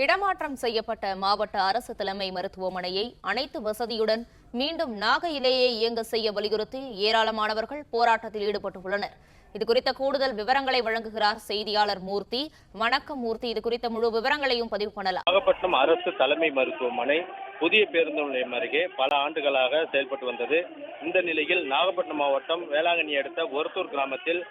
இடமாற்றம் செய்யப்பட்ட மாவட்ட அரசு தலைமை மருத்துவமனையை அனைத்து வசதியுடன் மீண்டும் நாகையிலேயே இயங்க செய்ய வலியுறுத்தி ஏராளமானவர்கள் போராட்டத்தில் ஈடுபட்டுள்ளனர். இதுகுறித்த கூடுதல் விவரங்களை வழங்குகிறார் செய்தியாளர் மூர்த்தி. வணக்கம் மூர்த்தி, இது குறித்த முழு விவரங்களையும் பதிவு பண்ணலாம். நாகப்பட்டினம் அரசு தலைமை மருத்துவமனை புதிய பேருந்து நிலையம் அருகே பல ஆண்டுகளாக செயல்பட்டு வந்தது. இந்த நிலையில் நாகப்பட்டினம் மாவட்டம் வேளாங்கண்ணி அடுத்த ஒரத்தூர் கிராமத்தில்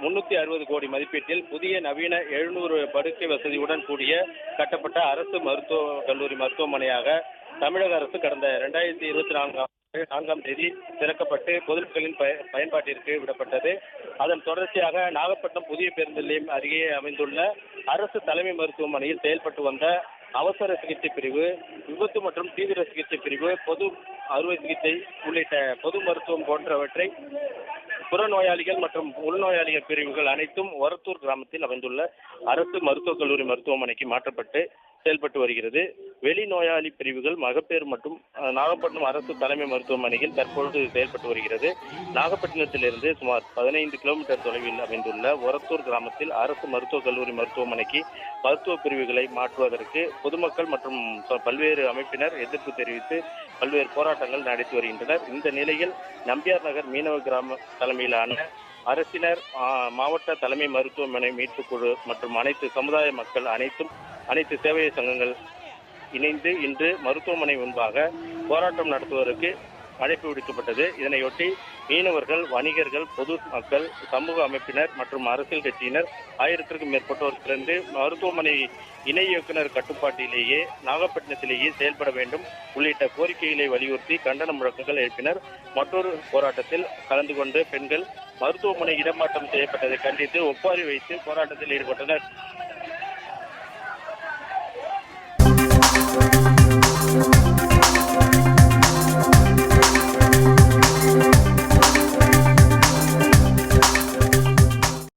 360 கோடி மதிப்பீட்டில் புதிய நவீன 700 படுக்கை வசதியுடன் கூடிய கட்டப்பட்ட அரசு மருத்துவக் கல்லூரி மருத்துவமனையாக தமிழக அரசு கடந்த 2024ஆம் தேதி திறக்கப்பட்டு பொதுமக்களின் பயன்பாட்டிற்கு விடப்பட்டது. அதன் தொடர்ச்சியாக நாகப்பட்டினம் புதிய பேருந்து நிலையம் அருகே அமைந்துள்ள அரசு தலைமை மருத்துவமனையில் செயல்பட்டு வந்த அவசர சிகிச்சை பிரிவு, விபத்து மற்றும் தீவிர சிகிச்சை பிரிவு, பொது அறுவை சிகிச்சை உள்ளிட்ட பொது மருத்துவம் போன்றவற்றை புறநோயாளிகள் மற்றும் உள்நோயாளிகள் பிரிவுகள் அனைத்தும் ஒரத்தூர் கிராமத்தில் அமைந்துள்ள அரசு மருத்துவக் கல்லூரி மருத்துவமனைக்கு மாற்றப்பட்டு செயல்பட்டு வருகிறது. வெளிநோயாளி பிரிவுகள் மகப்பேறு மற்றும் நாகப்பட்டினம் அரசு தலைமை மருத்துவமனையில் தற்பொழுது செயல்பட்டு வருகிறது. நாகப்பட்டினத்திலிருந்து சுமார் 15 கிலோமீட்டர் தொலைவில் அமைந்துள்ள ஒரத்தூர் கிராமத்தில் அரசு மருத்துவக் கல்லூரி மருத்துவமனைக்கு மருத்துவ பிரிவுகளை மாற்றுவதற்கு பொதுமக்கள் மற்றும் பல்வேறு அமைப்பினர் எதிர்ப்பு தெரிவித்து பல்வேறு போராட்டங்கள் நடத்தி வருகின்றனர். இந்த நிலையில் நம்பியார் நகர் மீனவ கிராம தலைமையிலான அரசினர், மாவட்ட தலைமை மருத்துவமனை மீட்புக் குழு மற்றும் அனைத்து சமுதாய மக்கள் அனைத்து சேவை சங்கங்கள் இணைந்து இன்று மருத்துவமனை முன்பாக போராட்டம் நடத்துவதற்கு அழைப்பு விடுக்கப்பட்டது. இதனையொட்டி மீனவர்கள், வணிகர்கள், பொது மக்கள், சமூக அமைப்பினர் மற்றும் அரசியல் கட்சியினர் 1000க்கும் மேற்பட்டோர் சேர்ந்து மருத்துவமனை இணை இயக்குநர் கட்டுப்பாட்டிலேயே நாகப்பட்டினத்திலேயே செயல்பட வேண்டும் உள்ளிட்ட கோரிக்கைகளை வலியுறுத்தி கண்டன முழக்கங்கள் எழுப்பினர். மற்றொரு போராட்டத்தில் கலந்து கொண்டு பெண்கள் மருத்துவமனை இடமாற்றம் செய்யப்பட்டதை கண்டித்து ஒப்பாரி வைத்து போராட்டத்தில் ஈடுபட்டனர்.